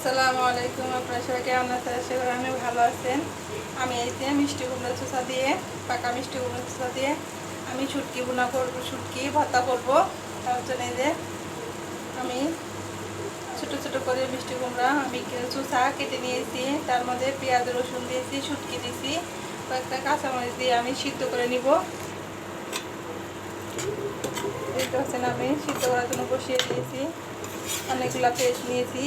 আসসালামু আলাইকুম। আপনারা সবাই কেমন আছেন? আশা করি আমি ভালো আছেন। আমি এই যে মিষ্টি কুমড়া চোষা দিয়ে, পাকা মিষ্টি কুমড়া চোষা দিয়ে আমি শুটকি ভুনা করব, শুটকি ভর্তা করব। তার জন্য এই যে আমি ছোটো ছোটো করে মিষ্টি কুমড়া আমি চোষা কেটে নিয়েছি। তার মধ্যে পেঁয়াজ রসুন দিয়েছি, শুটকি দিয়েছি, কয়েকটা কাঁচামরিচ দিয়ে আমি সিদ্ধ করে নিব। দেখতে পাচ্ছেন আমি সিদ্ধ করার জন্য বসিয়ে দিয়েছি। অনেকগুলো পেঁয়াজ নিয়েছি।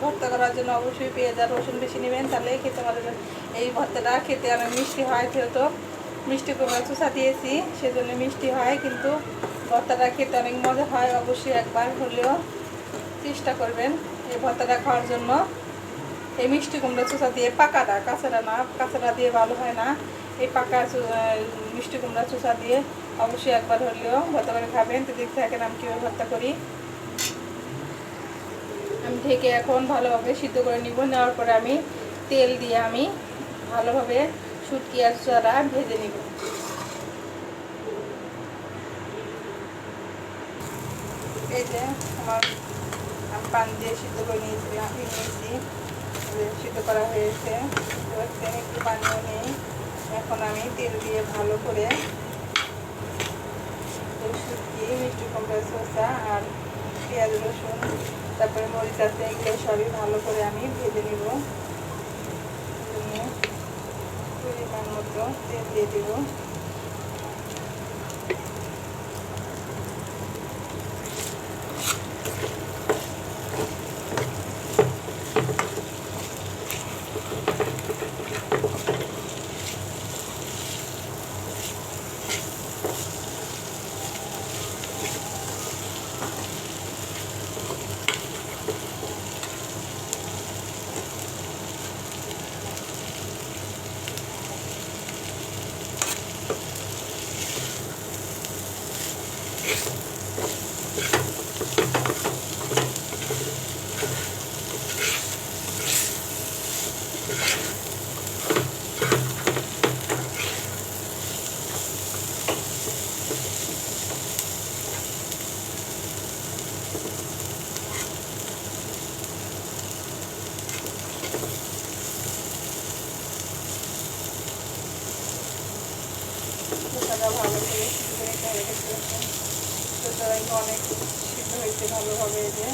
ভর্তা করার জন্য অবশ্যই পেঁয়াজ আর রসুন বেশি নেবেন, তাহলে খেতে পারবেন। এই ভর্তাটা খেতে অনেক মিষ্টি হয়, যেহেতু মিষ্টি কুমড়া চোষা দিয়েছি সেজন্য মিষ্টি হয়, কিন্তু ভর্তাটা খেতে অনেক মজা হয়। অবশ্যই একবার হলেও চেষ্টা করবেন এই ভর্তাটা খাওয়ার জন্য। এই মিষ্টি কুমড়া চোষা দিয়ে পাকাটা, কাঁচাটা না, কাঁচাটা দিয়ে ভালো হয় না। এই পাকা মিষ্টি কুমড়া চোষা দিয়ে অবশ্যই একবার হলেও ভর্তা করে খাবেন। তো দেখতে থাকেন আমি কীভাবে ভর্তা করি। আমি ঢেকে এখন ভালোভাবে সিদ্ধ করে নিব। নেওয়ার পরে আমি তেল দিয়ে আমি ভালোভাবে শুটকি আর চড়া ভেজে নিব। এই যে আমার আমি পানি দিয়ে সিদ্ধ করে নিয়েছি, সিদ্ধ করা হয়েছে। একটু পানিও নেই। এখন আমি তেল দিয়ে ভালো করে শুটকি, মিষ্টি কুমড়া শসা আর পেঁয়াজ রসুন, তারপরে মরিচ আছে, এগুলো সবই ভালো করে আমি ভেজে নিব। পরিমাণ মতো তেল দিয়ে দিব। ভালো করে সিদ্ধ করে নিতে হবে। সুতরাং অনেক সিদ্ধ হয়েছে ভালোভাবে। এই যে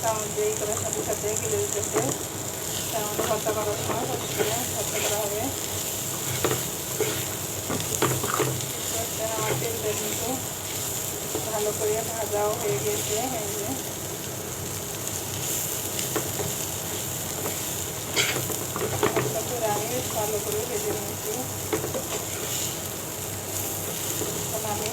চামচ দিয়ে করার সাথে সাথে গিলে দিতেছে। চামচ ভর্তা করার সময় ভর্তা করা হবে। আমার তেলটা কিন্তু ভালো করে ভাজাও হয়ে গেছে। এই যে আমি ভালো করে ভেজে নিয়েছি। এখন আমি